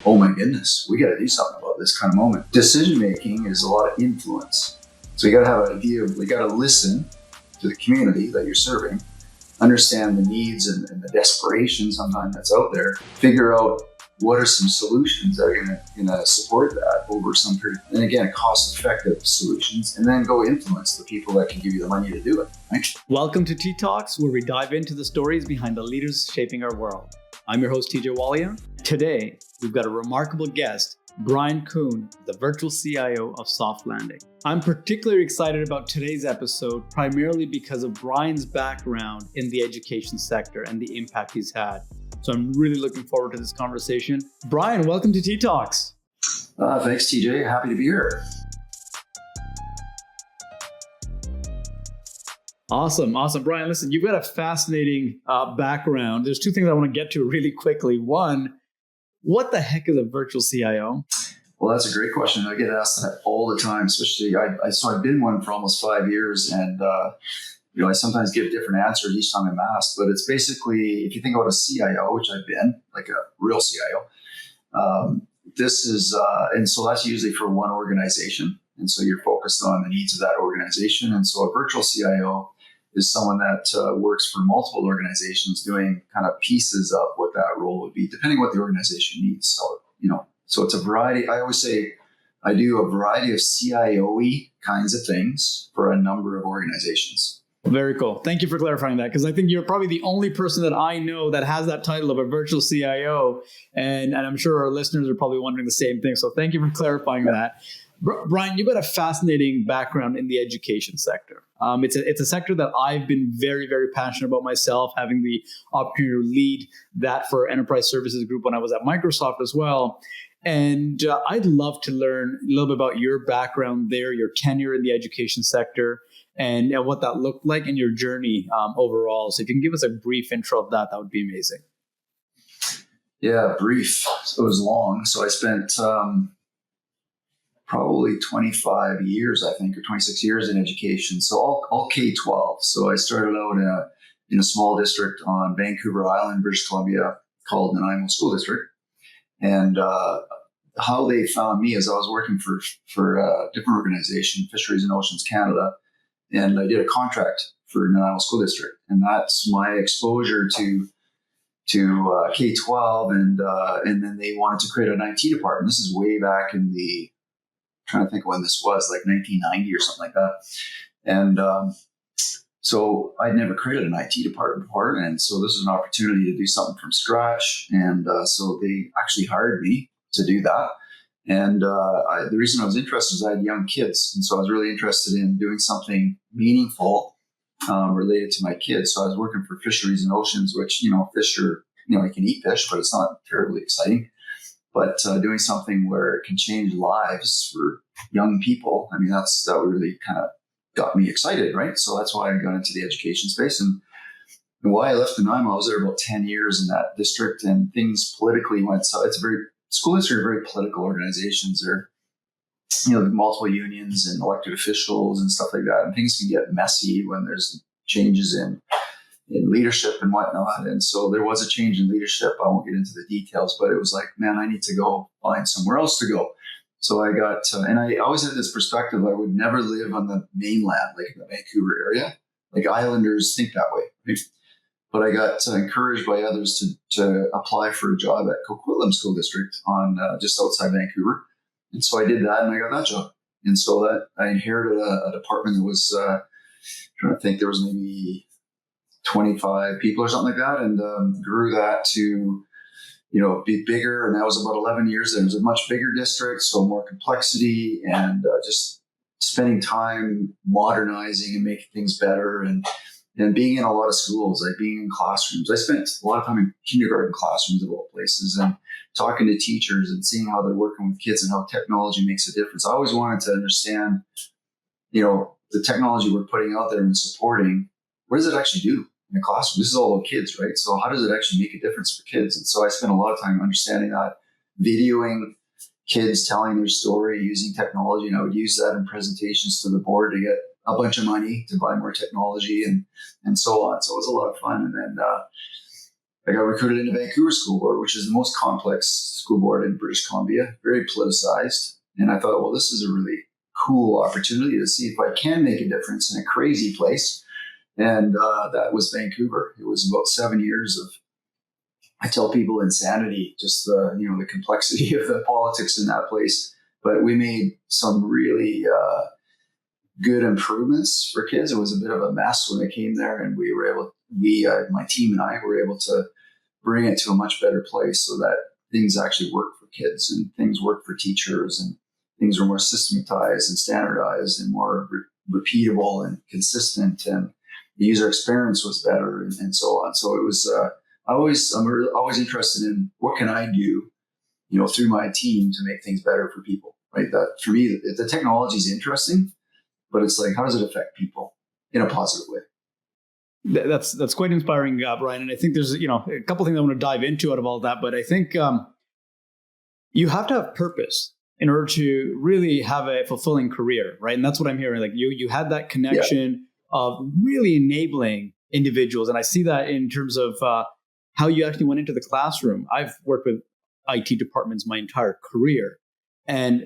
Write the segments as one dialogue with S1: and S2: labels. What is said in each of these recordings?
S1: oh my goodness, we got to do something about this kind of moment. Decision making is a lot of influence. So you got to have an idea of, you got to listen to the community that you're serving, understand the needs and the desperation sometimes that's out there, figure out what are some solutions that are going to support that over some period. And again, cost-effective solutions, and then go influence the people that can give you the money to do it. Right?
S2: Welcome to TTalks, where we dive into the stories behind the leaders shaping our world. I'm your host, Walia. Today, we've got a remarkable guest, Brian Kuhn, the virtual CIO of Soft Landing. I'm particularly excited about today's episode, primarily because of Brian's background in the education sector and the impact he's had. So I'm really looking forward to this conversation. Brian, welcome to TTalks.
S1: Thanks, TJ. Happy to be here.
S2: Awesome. Brian, listen, you've got a fascinating background. There's two things I want to get to really quickly. One, what the heck is a virtual CIO?
S1: Well, that's a great question. I get asked that all the time, especially I've been one for almost 5 years, and I sometimes give different answers each time I'm asked. But it's basically, if you think about a CIO, which I've been, like a real CIO, this is, and so that's usually for one organization. And so you're focused on the needs of that organization. And so a virtual CIO is someone that works for multiple organizations doing kind of pieces of what that role would be, depending what the organization needs. So it's a variety. I always say I do a variety of CIO-y kinds of things for a number of organizations.
S2: Very cool. Thank you for clarifying that, because I think you're probably the only person that I know that has that title of a virtual CIO. And I'm sure our listeners are probably wondering the same thing. So thank you for clarifying that. Brian, you've got a fascinating background in the education sector. It's a sector that I've been very, very passionate about myself, having the opportunity to lead that for Enterprise Services Group when I was at Microsoft as well. And I'd love to learn a little bit about your background there, your tenure in the education sector, and what that looked like in your journey overall. So if you can give us a brief intro of that would be amazing.
S1: Yeah, brief. It was long. So I spent probably 25 years, I think, or 26 years in education. So all K-12. So I started out in a small district on Vancouver Island, British Columbia, called Nanaimo School District. And how they found me is I was working for a different organization, Fisheries and Oceans Canada, and I did a contract for Nanaimo School District. And that's my exposure to K-12. And then they wanted to create an IT department. This is way back in the, trying to think when this was, like 1990 or something like that. And so I'd never created an IT department before. And so this was an opportunity to do something from scratch. And so they actually hired me to do that. And the reason I was interested is I had young kids. And so I was really interested in doing something meaningful related to my kids. So I was working for Fisheries and Oceans, which, fish are, you can eat fish, but it's not terribly exciting. But doing something where it can change lives for young people, that really kind of got me excited, right? So that's why I got into the education space. And why I left Nanaimo, I was there about 10 years in that district, and things politically went, so school districts are very political organizations. They're, multiple unions and elected officials and stuff like that. And things can get messy when there's changes in leadership and whatnot. And so there was a change in leadership. I won't get into the details, but it was like, man, I need to go find somewhere else to go. So I got, and I always had this perspective, I would never live on the mainland, like in the Vancouver area. Like islanders think that way. Right? But I got encouraged by others to apply for a job at Coquitlam School District on just outside Vancouver. And so I did that and I got that job. And so that I inherited a department that was, trying to think, there was maybe 25 people or something like that, and grew that to, be bigger. And that was about 11 years. It was a much bigger district, so more complexity, and just spending time modernizing and making things better, and being in a lot of schools, like being in classrooms. I spent a lot of time in kindergarten classrooms of all places, and talking to teachers and seeing how they're working with kids and how technology makes a difference. I always wanted to understand, the technology we're putting out there and supporting, what does it actually do in the classroom? This is all about kids, right? So how does it actually make a difference for kids? And so I spent a lot of time understanding that, videoing kids telling their story using technology. And I would use that in presentations to the board to get a bunch of money to buy more technology and so on. So it was a lot of fun. And then I got recruited into Vancouver School Board, which is the most complex school board in British Columbia, very politicized. And I thought, well, this is a really cool opportunity to see if I can make a difference in a crazy place. And that was Vancouver. It was about 7 years of, I tell people, insanity, just the complexity of the politics in that place. But we made some really good improvements for kids. It was a bit of a mess when I came there, and my team and I were able to bring it to a much better place so that things actually worked for kids and things worked for teachers and things were more systematized and standardized and more repeatable and consistent, and the user experience was better and so on. So it was, I'm always interested in what can I do, through my team to make things better for people, right? That for me, the technology is interesting, but it's like, how does it affect people in a positive way?
S2: That's quite inspiring, Brian. And I think there's, a couple things I want to dive into out of all that, but I think you have to have purpose in order to really have a fulfilling career, right? And that's what I'm hearing. Like you had that connection of really enabling individuals. And I see that in terms of how you actually went into the classroom. I've worked with IT departments my entire career, and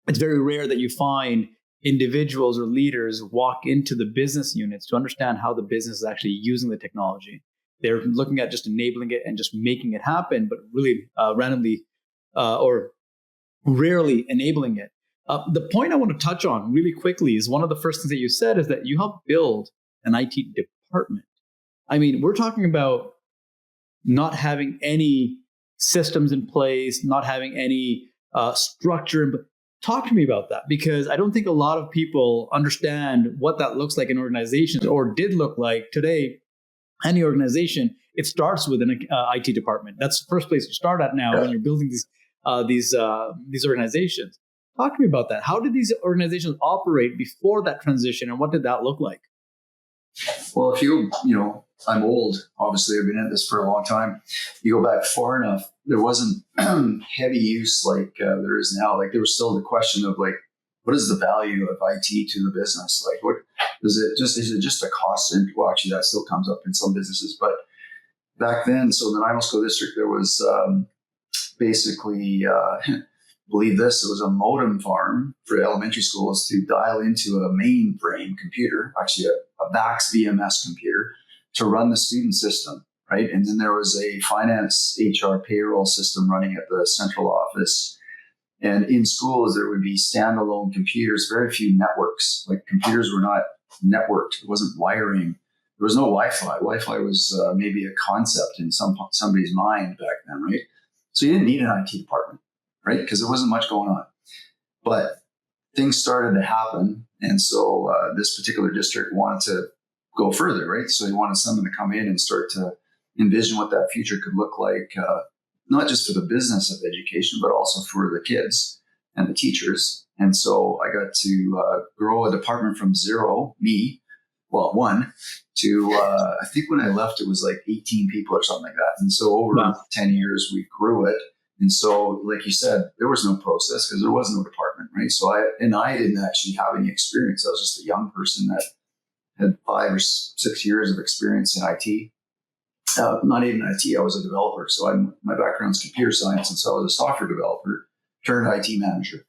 S2: it's very rare that you find individuals or leaders walk into the business units to understand how the business is actually using the technology. They're looking at just enabling it and just making it happen, but really randomly or rarely enabling it. The point I want to touch on really quickly is one of the first things that you said is that you helped build an IT department. I mean, we're talking about not having any systems in place, not having any structure. But talk to me about that, because I don't think a lot of people understand what that looks like in organizations, or did look like. Today, any organization, it starts with an IT department. That's the first place you start at now when you're building these organizations. Talk to me about that. How did these organizations operate before that transition, and what did that look like?
S1: Well, if I'm old, obviously I've been at this for a long time. You go back far enough, there wasn't heavy use like there is now. Like there was still the question of like, what is the value of IT to the business? Like what is it just a cost? And well, actually that still comes up in some businesses, but back then, so in the Nanaimo School District, there was basically, believe this, it was a modem farm for elementary schools to dial into a mainframe computer, actually a VAX VMS computer, to run the student system, right? And then there was a finance, HR, payroll system running at the central office. And in schools, there would be standalone computers, very few networks. Like computers were not networked. It wasn't wiring. There was no Wi-Fi. Wi-Fi was maybe a concept in somebody's mind back then, right? So you didn't need an IT department, right? Because there wasn't much going on. But things started to happen. And so this particular district wanted to go further, right? So they wanted someone to come in and start to envision what that future could look like, not just for the business of education, but also for the kids and the teachers. And so I got to grow a department from zero, one, to I think when I left, it was like 18 people or something like that. And so over 10 years, we grew it. And so, like you said, there was no process because there was no department, right? So I didn't actually have any experience. I was just a young person that had 5 or 6 years of experience in IT. Not even IT, I was a developer. So my background's computer science. And so I was a software developer turned IT manager.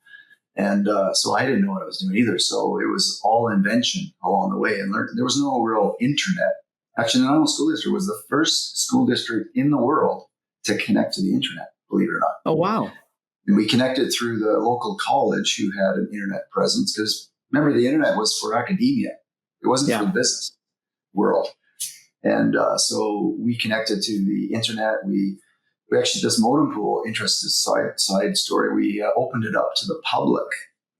S1: And so I didn't know what I was doing either. So it was all invention along the way. And there was no real internet. Actually, the Nanaimo School District was the first school district in the world to connect to the internet, believe it or not.
S2: Oh, wow.
S1: And we connected through the local college who had an internet presence. Because remember, the internet was for academia. It wasn't for the business world. And so we connected to the internet. We actually, this modem pool, interesting side story, we opened it up to the public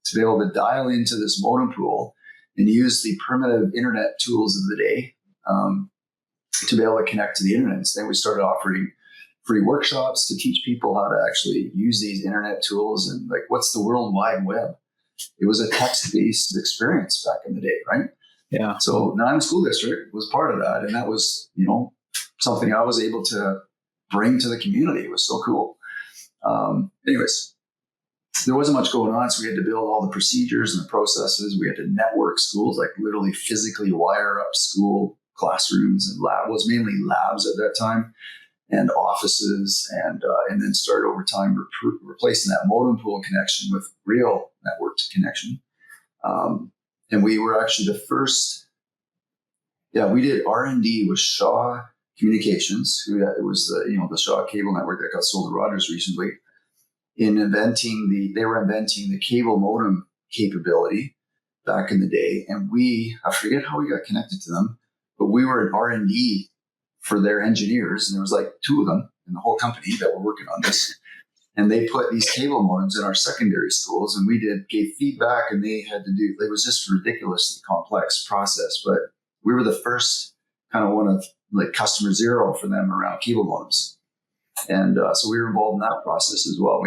S1: to be able to dial into this modem pool and use the primitive internet tools of the day to be able to connect to the internet. So then we started offering free workshops to teach people how to actually use these internet tools and like, what's the World Wide Web? It was a text-based experience back in the day, right?
S2: Yeah.
S1: So Nanaimo School District was part of that. And that was, something I was able to bring to the community. It was so cool. Anyways, there wasn't much going on. So we had to build all the procedures and the processes. We had to network schools, like literally physically wire up school classrooms and was mainly labs at that time. and offices, and then started over time replacing that modem pool connection with real networked connection. And we were actually the first. Yeah, we did R&D with Shaw Communications, it was the Shaw cable network that got sold to Rogers recently. They were inventing the cable modem capability back in the day, and I forget how we got connected to them, but we were in R&D for their engineers, and there was like 2 of them in the whole company that were working on this. And they put these cable modems in our secondary schools, and we gave feedback, and they had to do. It was just a ridiculously complex process, but we were the first kind of one of like customer zero for them around cable modems. And so we were involved in that process as well.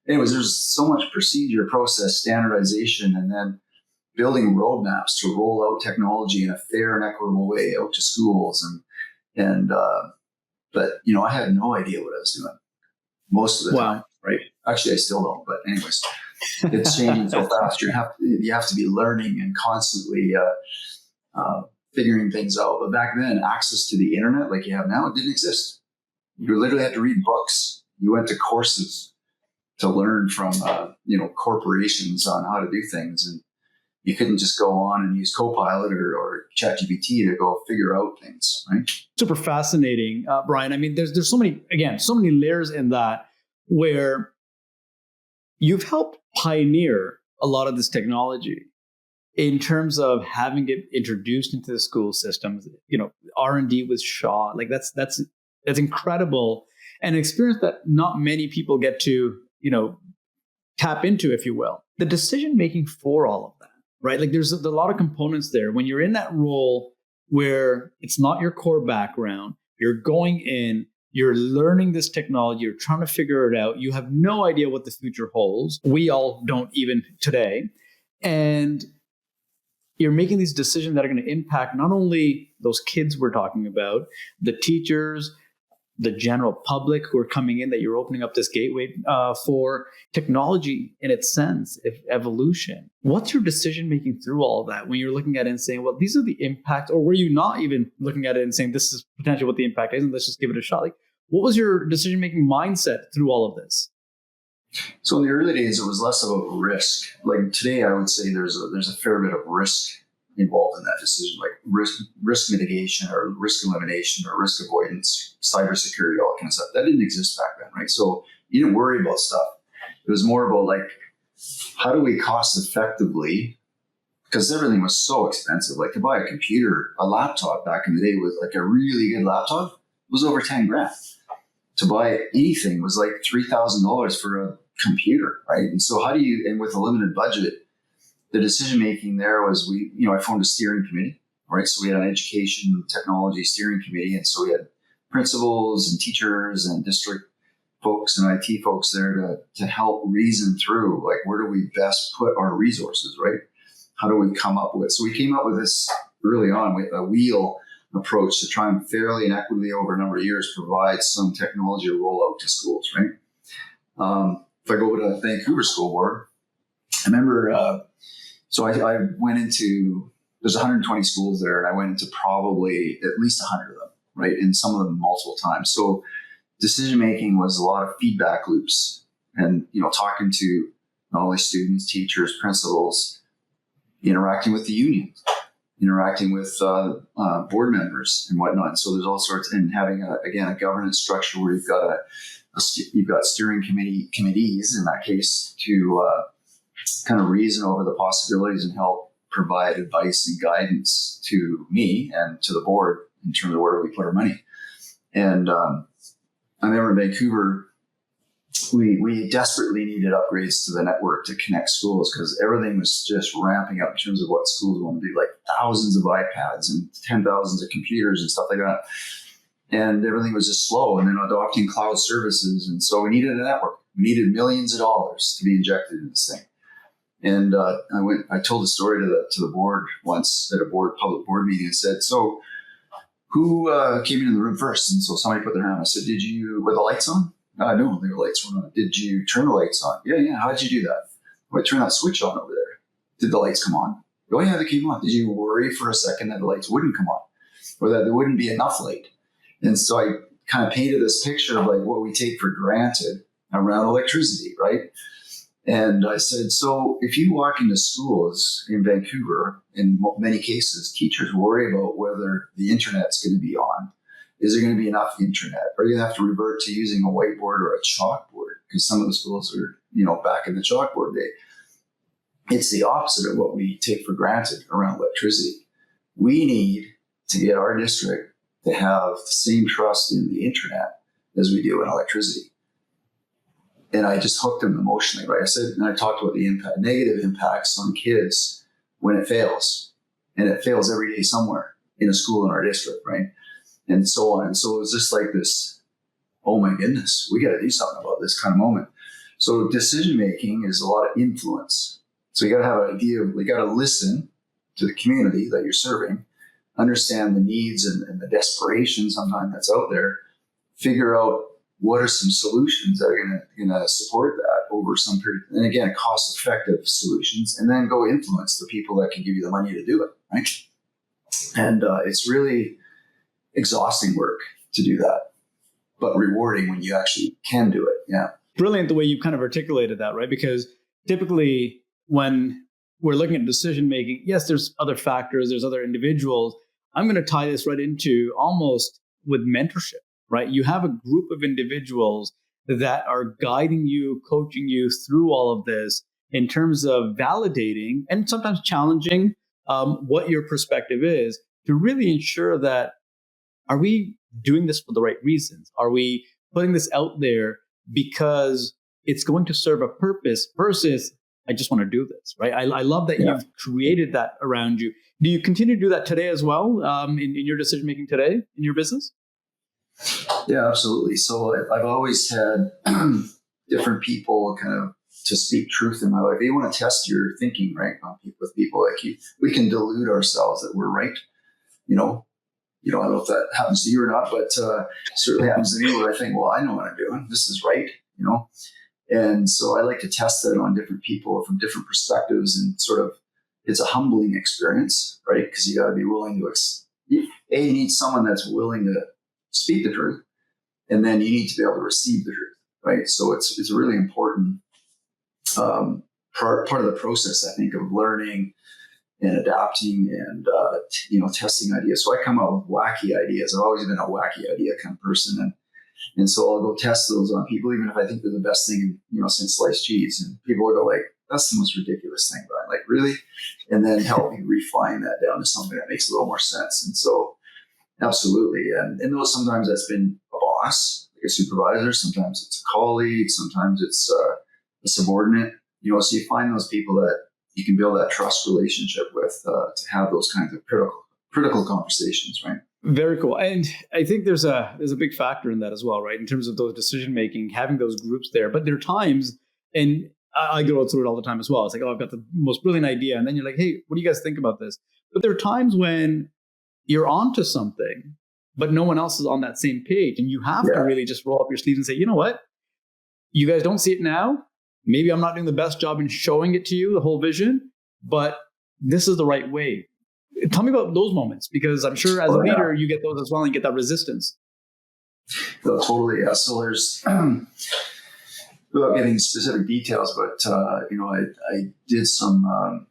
S1: Anyways, there's so much procedure, process, standardization, and then building roadmaps to roll out technology in a fair and equitable way out to schools. But I had no idea what I was doing most of the time, right? Actually, I still don't. But anyways, it's changing so fast. You have to be learning and constantly figuring things out. But back then, access to the internet like you have now, it didn't exist. You literally had to read books. You went to courses to learn from corporations on how to do things, and you couldn't just go on and use Copilot or ChatGPT to go figure out things, right?
S2: Super fascinating, Brian. I mean, there's so many layers in that where you've helped pioneer a lot of this technology in terms of having it introduced into the school systems. R&D with Shaw, like that's incredible, and an experience that not many people get to tap into, if you will. The decision making for all of that. Right? Like there's a lot of components there. When you're in that role where it's not your core background, you're going in, you're learning this technology, you're trying to figure it out. You have no idea what the future holds. We all don't even today. And you're making these decisions that are going to impact not only those kids we're talking about, the teachers, the general public who are coming in, that you're opening up this gateway for technology in its sense, evolution. What's your decision making through all of that when you're looking at it and saying, well, these are the impacts, or were you not even looking at it and saying, this is potentially what the impact is, and let's just give it a shot? Like, what was your decision making mindset through all of this?
S1: So in the early days, it was less about risk. Like today, I would say there's a fair bit of risk involved in that decision, like risk mitigation or risk elimination or risk avoidance, cybersecurity, all that kind of stuff. That didn't exist back then, right? So you didn't worry about stuff. It was more about like, how do we cost effectively, because everything was so expensive. Like to buy a laptop back in the day was like a really good laptop was over 10 grand. To buy anything was like $3,000 for a computer, right? And so and with a limited budget, the decision-making there was I formed a steering committee, right? So we had an education technology steering committee. And so we had principals and teachers and district folks and IT folks there to help reason through, like, where do we best put our resources, right? How do we come up with? So we came up with this early on with a wheel approach to try and fairly and equitably over a number of years provide some technology to roll out to schools, right? If I go to the Vancouver School Board, I remember... So I went into, there's 120 schools there, and I went into probably at least 100 of them, right? And some of them multiple times. So decision-making was a lot of feedback loops and, talking to not only students, teachers, principals, interacting with the unions, interacting with board members and whatnot. So there's all sorts, and having a governance structure where you've got steering committees in that case to kind of reason over the possibilities and help provide advice and guidance to me and to the board in terms of where we put our money. And I remember in Vancouver, we desperately needed upgrades to the network to connect schools because everything was just ramping up in terms of what schools want to do, like thousands of iPads and 10,000s of computers and stuff like that. And everything was just slow, and then adopting cloud services. And so we needed a network. We needed millions of dollars to be injected in this thing. And I told the story to the board once at a public board meeting and said, so who came in the room first? And so somebody put their hand. I said, were the lights on? No, the lights weren't on. Did you turn the lights on? Yeah. How'd you do that? Well, I turned that switch on over there. Did the lights come on? Oh yeah, they came on. Did you worry for a second that the lights wouldn't come on or that there wouldn't be enough light? And so I kind of painted this picture of like what we take for granted around electricity, right? And I said, so if you walk into schools in Vancouver, in many cases, teachers worry about whether the internet's going to be on. Is there going to be enough internet? Are you going to have to revert to using a whiteboard or a chalkboard? Because some of the schools are, back in the chalkboard day. It's the opposite of what we take for granted around electricity. We need to get our district to have the same trust in the internet as we do in electricity. And I just hooked them emotionally, right? I said, and I talked about the negative impacts on kids when it fails. And it fails every day somewhere in a school in our district, right? And so on. And so it was just like this, oh my goodness, we got to do something about this kind of moment. So decision-making is a lot of influence. So you got to have an idea, you got to listen to the community that you're serving, understand the needs and the desperation sometimes that's out there, figure out what are some solutions that are going to support that over some period, and again, cost-effective solutions, and then go influence the people that can give you the money to do it, right? And it's really exhausting work to do that, but rewarding when you actually can do it. Yeah.
S2: Brilliant the way you kind of articulated that, right? Because typically when we're looking at decision making, yes, there's other factors, there's other individuals. I'm going to tie this right into almost with mentorship, right? You have a group of individuals that are guiding you, coaching you through all of this in terms of validating and sometimes challenging what your perspective is to really ensure that, are we doing this for the right reasons? Are we putting this out there because it's going to serve a purpose versus I just want to do this, right? I love that you've created that around you. Do you continue to do that today as well in your decision making today in your business?
S1: Yeah, absolutely. So I've always had different people kind of to speak truth in my life. You want to test your thinking, right? With people like you, we can delude ourselves that we're right. I don't know if that happens to you or not, but it certainly happens to me where I think, well, I know what I'm doing. This is right, And so I like to test that on different people from different perspectives, and sort of, it's a humbling experience, right? Because you got to be willing to, you need someone that's willing to speak the truth, and then you need to be able to receive the truth, right? So it's a really important part of the process, I think, of learning and adapting and testing ideas. So I come up with wacky ideas. I've always been a wacky idea kind of person, and so I'll go test those on people, even if I think they're the best thing, since sliced cheese. And people will go like, "That's the most ridiculous thing," but I'm like, "Really?" And then help me refine that down to something that makes a little more sense. And so, absolutely. And those, sometimes that's been a boss, like a supervisor. Sometimes it's a colleague. Sometimes it's a subordinate. So you find those people that you can build that trust relationship with to have those kinds of critical conversations, right?
S2: Very cool. And I think there's a big factor in that as well, right? In terms of those decision making, having those groups there. But there are times, and I go through it all the time as well. It's like, oh, I've got the most brilliant idea. And then you're like, hey, what do you guys think about this? But there are times when you're onto something, but no one else is on that same page. And you have to really just roll up your sleeves and say, you know what? You guys don't see it now. Maybe I'm not doing the best job in showing it to you, the whole vision, but this is the right way. Tell me about those moments, because I'm sure as a leader, you get those as well and you get that resistance.
S1: No, totally. Yeah. So there's, without getting specific details, but, I did some,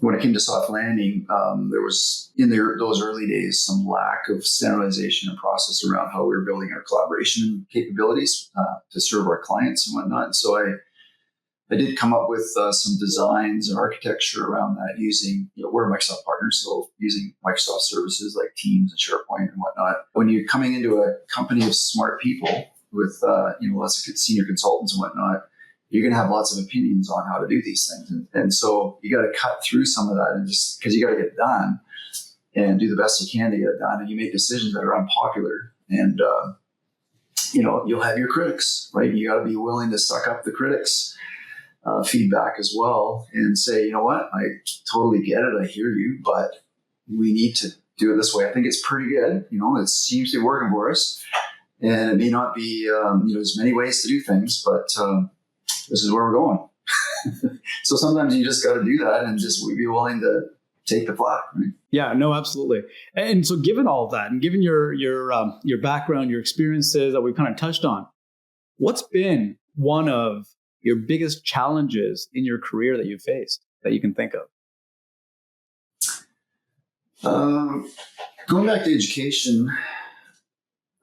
S1: when it came to soft landing, there was those early days some lack of standardization and process around how we were building our collaboration capabilities to serve our clients and whatnot. And so I did come up with some designs and architecture around that using, we're a Microsoft partner, so using Microsoft services like Teams and SharePoint and whatnot. When you're coming into a company of smart people with, lots of senior consultants and whatnot, you're going to have lots of opinions on how to do these things. And so you got to cut through some of that, and just because you got to get it done and do the best you can to get it done. And you make decisions that are unpopular, and, you'll have your critics, right? You got to be willing to suck up the critics' feedback as well and say, you know what, I totally get it. I hear you, but we need to do it this way. I think it's pretty good. It seems to be working for us, and it may not be, there's many ways to do things, but, this is where we're going. So sometimes you just got to do that and just be willing take the flak. Right?
S2: Yeah, no, absolutely. And so given all of that and given your background, your experiences that we've kind of touched on, what's been one of your biggest challenges in your career that you've faced that you can think of?
S1: Going back to education,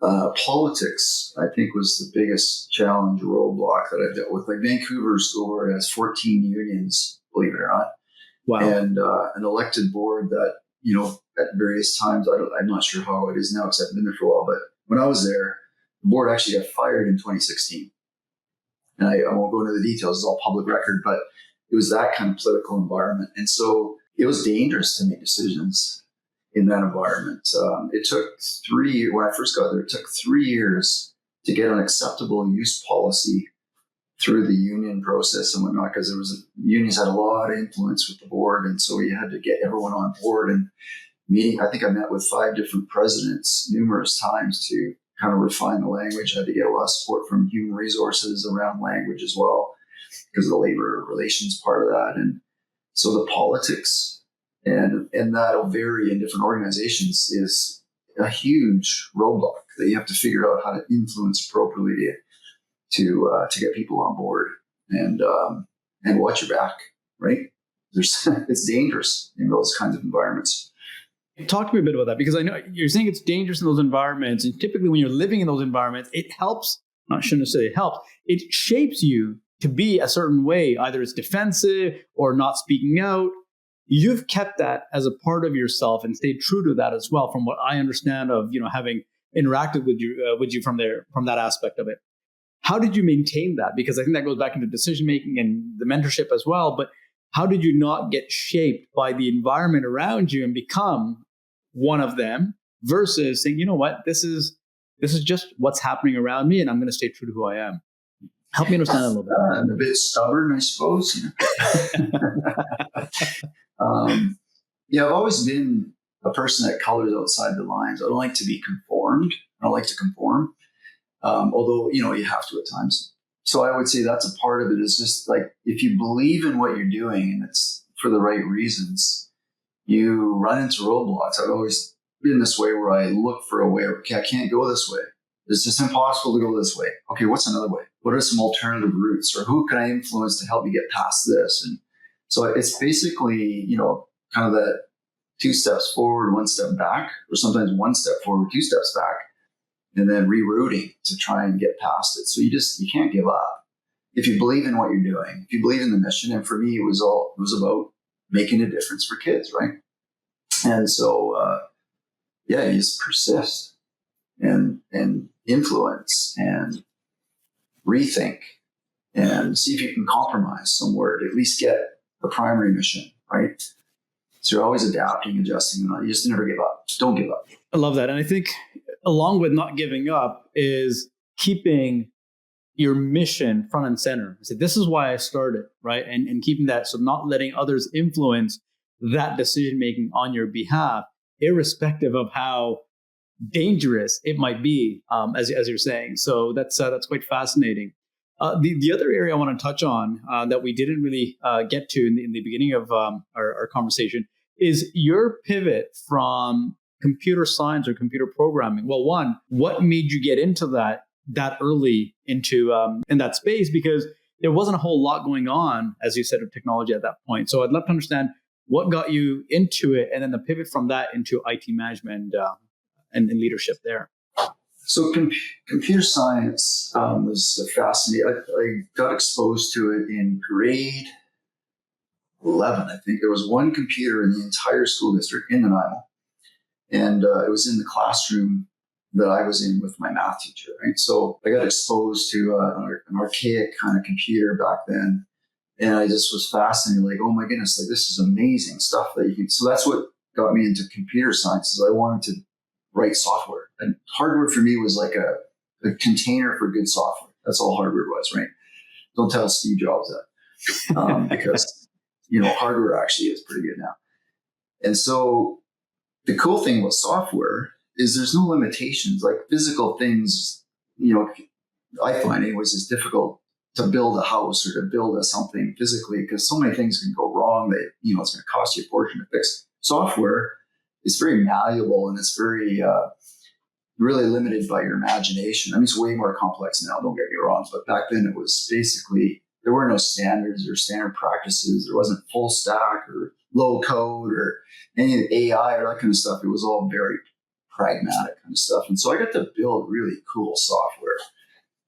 S1: politics, I think, was the biggest challenge roadblock that I've dealt with. Like Vancouver School Board has 14 unions, believe it or not.
S2: Wow.
S1: And an elected board that, at various times, I'm not sure how it is now because I've been there for a while, but when I was there, the board actually got fired in 2016. And I won't go into the details, it's all public record, but it was that kind of political environment. And so it was dangerous to make decisions in that environment. It took 3 years, when I first got there, it took 3 years to get an acceptable use policy through the union process and whatnot, because unions had a lot of influence with the board. And so you had to get everyone on board and meeting. I think I met with 5 different presidents numerous times to kind of refine the language. I had to get a lot of support from human resources around language as well, because of the labor relations part of that. And so the politics and that'll vary in different organizations is a huge roadblock that you have to figure out how to influence appropriately to get people on board and watch your back, right? It's dangerous in those kinds of environments.
S2: Talk to me a bit about that, because I know you're saying it's dangerous in those environments, and typically when you're living in those environments, it helps. I shouldn't say it helps. It shapes you to be a certain way. Either it's defensive or not speaking out. You've kept that as a part of yourself and stayed true to that as well, from what I understand of having interacted with you from that aspect of it. How did you maintain that? Because I think that goes back into decision making and the mentorship as well. But how did you not get shaped by the environment around you and become one of them, versus saying, you know what, this is just what's happening around me, and I'm going to stay true to who I am? Help me understand that a little bit.
S1: I'm a bit stubborn, I suppose. I've always been a person that colors outside the lines. I don't like to be conformed. I don't like to conform. Although, you have to at times. So I would say that's a part of it, is just like, if you believe in what you're doing and it's for the right reasons, you run into roadblocks. I've always been this way, where I look for a way. Okay, I can't go this way. It's just impossible to go this way. Okay, what's another way? What are some alternative routes? Or who can I influence to help me get past this? And so it's basically, kind of that 2 steps forward, 1 step back, or sometimes 1 step forward, 2 steps back, and then rerouting to try and get past it. So you can't give up. If you believe in what you're doing, if you believe in the mission, and for me, it was about making a difference for kids, right? And so, you just persist and influence and rethink and see if you can compromise somewhere to at least get the primary mission, right? So you're always adapting, adjusting, and you just never give up. Just don't give up.
S2: I love that. And I think along with not giving up is keeping your mission front and center. So this is why I started, right? And keeping that, so not letting others influence that decision-making on your behalf, irrespective of how dangerous it might be, as you're saying. So that's quite fascinating. The other area I want to touch on that we didn't really get to in the beginning of our conversation is your pivot from computer science or computer programming. Well, one, what made you get into that early into in that space? Because there wasn't a whole lot going on, as you said, of technology at that point. So I'd love to understand what got you into it, and then the pivot from that into IT management and leadership there.
S1: So computer science was fascinating. I got exposed to it in grade 11, I think. There was one computer in the entire school district in Nanaimo. And it was in the classroom that I was in with my math teacher, right? So I got exposed to an archaic kind of computer back then. And I just was fascinated, like, oh my goodness, like this is amazing stuff that you can. So that's what got me into computer science, is I wanted to write software. And hardware for me was like a container for good software. That's all hardware was, right? Don't tell Steve Jobs that. Because, hardware actually is pretty good now. And so the cool thing about software is there's no limitations. Like physical things, I find anyways, it's difficult to build a house or to build something physically, because so many things can go wrong that, it's going to cost you a fortune to fix. software is very malleable and it's very really limited by your imagination. I mean, it's way more complex now, don't get me wrong, but back then it was basically, there were no standards or standard practices. There wasn't full stack or low code or any of the AI or that kind of stuff. It was all very pragmatic kind of stuff. And so I got to build really cool software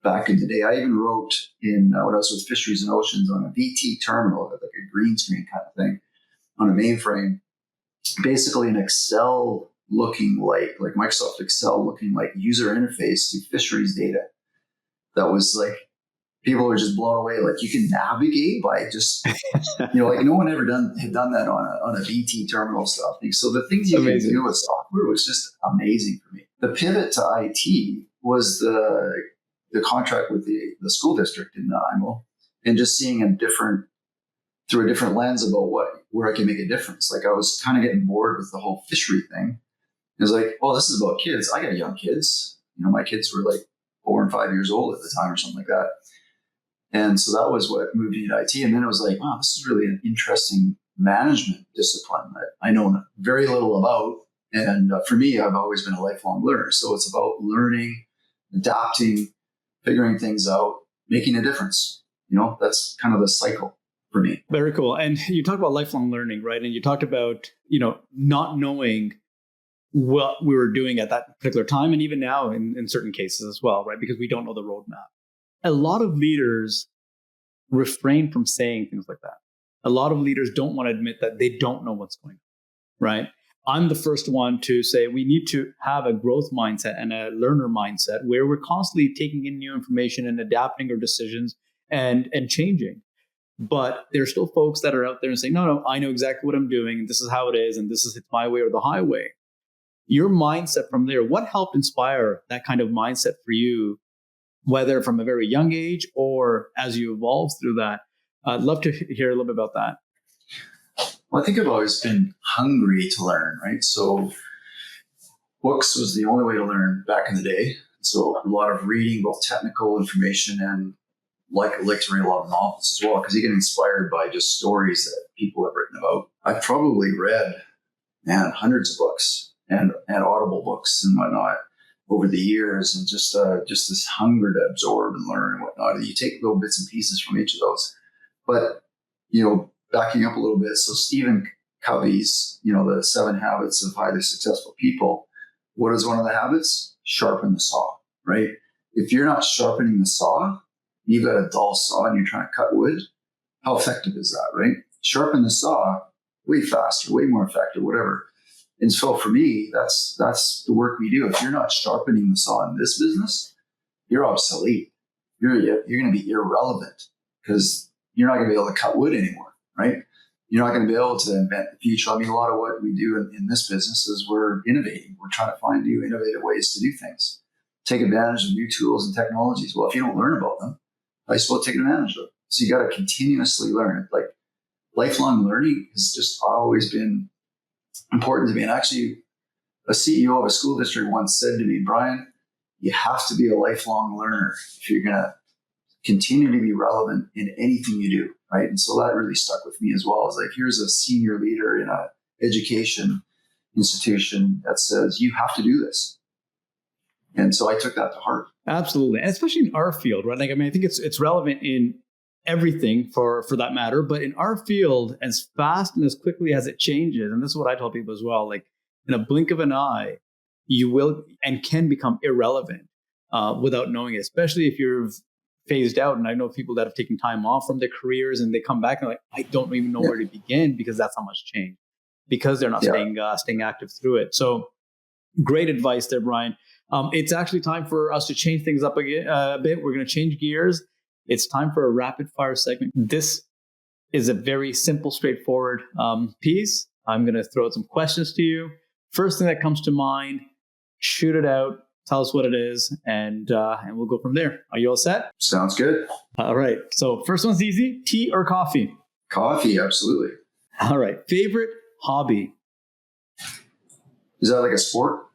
S1: back in the day. I even wrote in when I was with Fisheries and Oceans on a VT terminal, like a green screen kind of thing on a mainframe, basically an Excel looking like Microsoft Excel looking like user interface to fisheries data. That was like, people were just blown away. Like you can navigate by just, like no one ever had done that on a VT terminal stuff. So the things you can do with software was just amazing for me. The pivot to IT was the contract with the school district in Nanaimo, and just seeing through a different lens about where I can make a difference. Like I was kind of getting bored with the whole fishery thing. It was like, oh, this is about kids. I got young kids. My kids were like 4 and 5 years old at the time or something like that. And so that was what moved me to IT. And then it was like, wow, this is really an interesting management discipline that I know very little about. And for me, I've always been a lifelong learner. So it's about learning, adapting, figuring things out, making a difference. That's kind of the cycle for me.
S2: Very cool. And you talked about lifelong learning, right? And you talked about, not knowing what we were doing at that particular time. And even now in certain cases as well, right? Because we don't know the roadmap. A lot of leaders refrain from saying things like that. A lot of leaders don't want to admit that they don't know what's going on, right? I'm the first one to say we need to have a growth mindset and a learner mindset where we're constantly taking in new information and adapting our decisions and changing. But there's still folks that are out there and saying, no, I know exactly what I'm doing, and this is how it is, and this is it's my way or the highway. Your mindset from there, what helped inspire that kind of mindset for you, whether from a very young age or as you evolve through that? I'd love to hear a little bit about that.
S1: Well, I think I've always been hungry to learn, right? So books was the only way to learn back in the day. So a lot of reading, both technical information and like to read a lot of novels as well, because you get inspired by just stories that people have written about. I've probably read, hundreds of books and audible books and whatnot over the years, and just this hunger to absorb and learn and whatnot. You take little bits and pieces from each of those. But, backing up a little bit, so Stephen Covey's, the 7 Habits of Highly Successful People, what is one of the habits? Sharpen the saw, right? If you're not sharpening the saw, you've got a dull saw and you're trying to cut wood, how effective is that, right? Sharpen the saw way faster, way more effective, whatever. And so for me, that's the work we do. If you're not sharpening the saw in this business, you're obsolete. You're going to be irrelevant because you're not going to be able to cut wood anymore, right? You're not going to be able to invent the future. I mean, a lot of what we do in this business is we're innovating. We're trying to find new innovative ways to do things, take advantage of new tools and technologies. Well, if you don't learn about them, how are you supposed to take advantage of them? So you got to continuously learn. Like lifelong learning has just always been important to me. And actually, a CEO of a school district once said to me, Brian, you have to be a lifelong learner if you're going to continue to be relevant in anything you do, right? And so that really stuck with me as well. It's like, here's a senior leader in a education institution that says, you have to do this. And so I took that to heart.
S2: Absolutely. And especially in our field, right? Like, I mean, I think it's relevant in everything for that matter, but in our field, as fast and as quickly as it changes, and this is what I tell people as well, like in a blink of an eye, you will and can become irrelevant without knowing it, especially if you're phased out. And I know people that have taken time off from their careers and they come back and like, I don't even know where to begin because that's how much change, because they're not staying active through it. So great advice there, Brian. It's actually time for us to change things up again, a bit. We're going to change gears. It's time for a rapid fire segment. This is a very simple, straightforward piece. I'm going to throw out some questions to you. First thing that comes to mind, shoot it out. Tell us what it is, and we'll go from there. Are you all set?
S1: Sounds good.
S2: All right. So first one's easy. Tea or coffee?
S1: Coffee, absolutely.
S2: All right. Favorite hobby?
S1: Is that like a sport?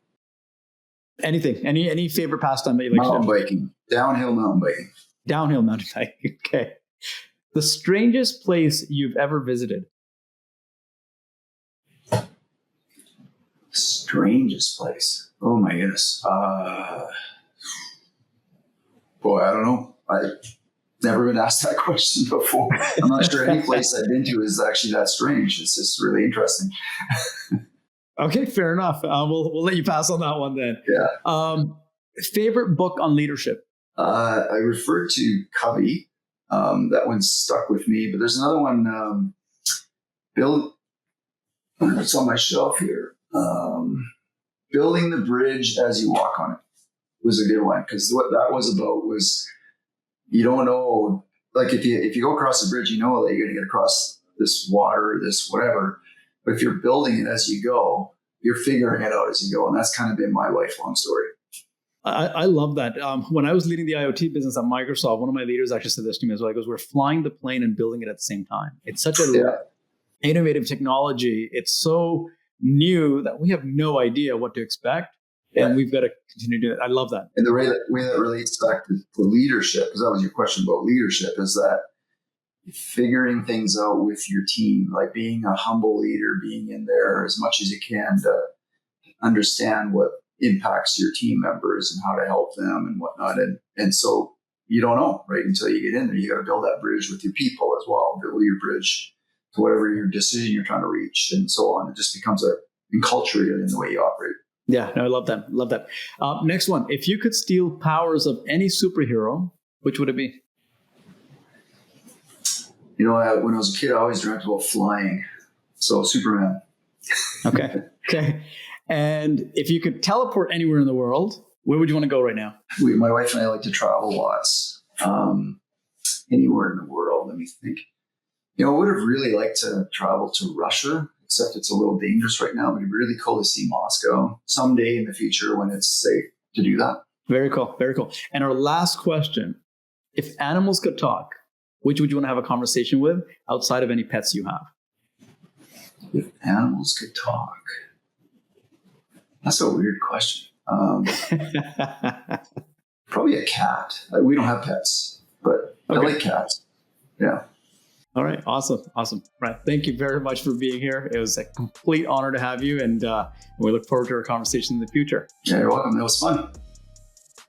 S2: Anything. Any favorite pastime that you like?
S1: Mountain biking. Downhill mountain biking.
S2: Downhill mountain biking. Okay. The strangest place you've ever visited?
S1: Strangest place. Oh my goodness. Boy, I don't know. I've never been asked that question before. I'm not sure any place I've been to is actually that strange. It's just really interesting.
S2: Okay, fair enough. We'll let you pass on that one then.
S1: Yeah.
S2: Favorite book on leadership?
S1: I referred to Covey. That one stuck with me, but there's another one. It's on my shelf here. Building the Bridge as You Walk on It was a good one, because what that was about was, you don't know, like if you go across the bridge, you know that you're going to get across this water, this whatever. But if you're building it as you go, you're figuring it out as you go, and that's kind of been my lifelong story.
S2: I love that. When I was leading the IoT business at Microsoft, one of my leaders actually said this to me as well. He goes, "We're flying the plane and building it at the same time." It's such a innovative technology. It's so new that we have no idea what to expect. And we've got to continue to do it. I love that.
S1: And the way that relates back to leadership, because that was your question about leadership, is that figuring things out with your team, like being a humble leader, being in there as much as you can to understand what impacts your team members and how to help them and whatnot. And so you don't know, right, until you get in there. You got to build that bridge with your people as well, build your bridge to whatever your decision you're trying to reach, and so on. It just becomes enculturated in the way you operate.
S2: Yeah, no, I love that. Love that. Next one. If you could steal powers of any superhero, which would it be?
S1: You know, when I was a kid, I always dreamt about flying. So Superman.
S2: Okay. And if you could teleport anywhere in the world, where would you want to go right now?
S1: My wife and I like to travel lots. Anywhere in the world, let me think. You know, I would have really liked to travel to Russia, except it's a little dangerous right now. But it'd be really cool to see Moscow someday in the future when it's safe to do that.
S2: Very cool. Very cool. And our last question, if animals could talk, which would you want to have a conversation with outside of any pets you have?
S1: If animals could talk. That's a weird question. Probably a cat. We don't have pets, but I like cats. Yeah.
S2: All right. Awesome. Right. Thank you very much for being here. It was a complete honor to have you, and we look forward to our conversation in the future.
S1: Yeah, you're welcome. That was fun.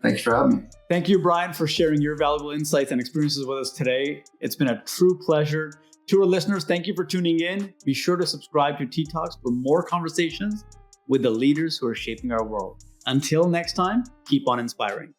S1: Thank you for having me.
S2: Thank you, Brian, for sharing your valuable insights and experiences with us today. It's been a true pleasure. To our listeners, thank you for tuning in. Be sure to subscribe to TTalks for more conversations with the leaders who are shaping our world. Until next time, keep on inspiring.